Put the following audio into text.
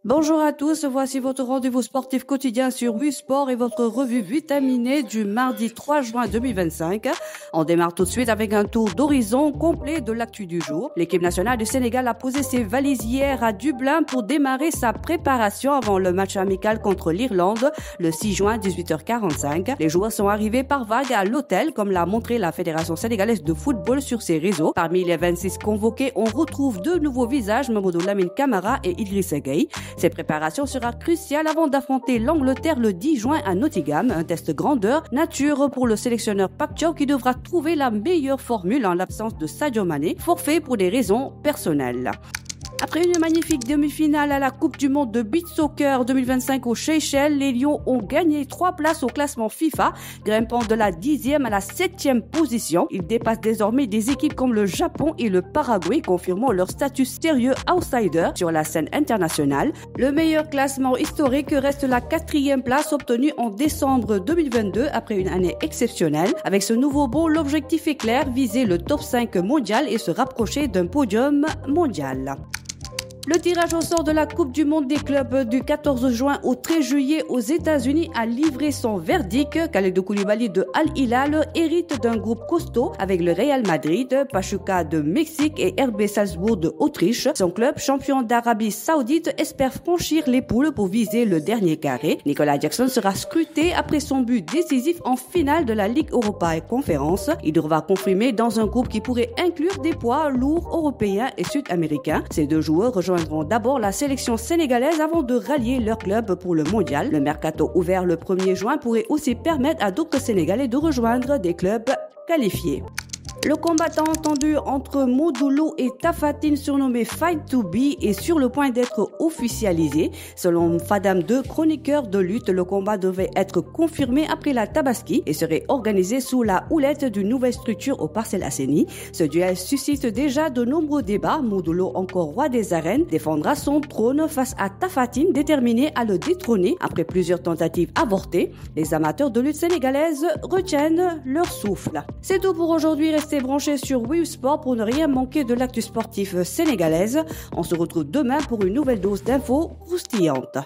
Bonjour à tous, voici votre rendez-vous sportif quotidien sur WeSport et votre revue vitaminée du mardi 3 juin 2025. On démarre tout de suite avec un tour d'horizon complet de l'actu du jour. L'équipe nationale du Sénégal a posé ses valises hier à Dublin pour démarrer sa préparation avant le match amical contre l'Irlande le 6 juin 18h45. Les joueurs sont arrivés par vagues à l'hôtel, comme l'a montré la Fédération sénégalaise de football sur ses réseaux. Parmi les 26 convoqués, on retrouve deux nouveaux visages, Mamadou Lamine Camara et Idrissa Gueye. Cette préparation sera cruciale avant d'affronter l'Angleterre le 10 juin à Nottingham, un test grandeur nature pour le sélectionneur Pape Thiaw qui devra trouver la meilleure formule en l'absence de Sadio Mané, forfait pour des raisons personnelles. Après une magnifique demi-finale à la Coupe du Monde de Beach Soccer 2025 aux Seychelles, les Lions ont gagné 3 places au classement FIFA, grimpant de la 10e à la 7e position. Ils dépassent désormais des équipes comme le Japon et le Paraguay, confirmant leur statut sérieux outsider sur la scène internationale. Le meilleur classement historique reste la 4e place obtenue en décembre 2022 après une année exceptionnelle. Avec ce nouveau bond, l'objectif est clair, viser le top 5 mondial et se rapprocher d'un podium mondial. Le tirage au sort de la Coupe du Monde des clubs du 14 juin au 13 juillet aux États-Unis a livré son verdict. Kalidou Koulibaly de Al Hilal hérite d'un groupe costaud avec le Real Madrid, Pachuca de Mexique et RB Salzbourg de Autriche. Son club, champion d'Arabie Saoudite, espère franchir les poules pour viser le dernier carré. Nicolas Jackson sera scruté après son but décisif en finale de la Ligue Europa et Conférence. Il devra confirmer dans un groupe qui pourrait inclure des poids lourds européens et sud-américains. Ces deux joueurs rejoindront d'abord la sélection sénégalaise avant de rallier leur club pour le mondial. Le mercato ouvert le 1er juin pourrait aussi permettre à d'autres Sénégalais de rejoindre des clubs qualifiés. Le combattant tendu entre Modou et Tapha Tine, surnommé Fight to Be, est sur le point d'être officialisé. Selon Fadam 2, chroniqueur de lutte, le combat devait être confirmé après la Tabaski et serait organisé sous la houlette d'une nouvelle structure au Parcelles Assainies. Ce duel suscite déjà de nombreux débats. Modou, encore roi des arènes, défendra son trône face à Tapha Tine, déterminé à le détrôner après plusieurs tentatives avortées. Les amateurs de lutte sénégalaise retiennent leur souffle. C'est tout pour aujourd'hui. Restez branchés sur WeSport pour ne rien manquer de l'actu sportif sénégalaise. On se retrouve demain pour une nouvelle dose d'infos croustillantes.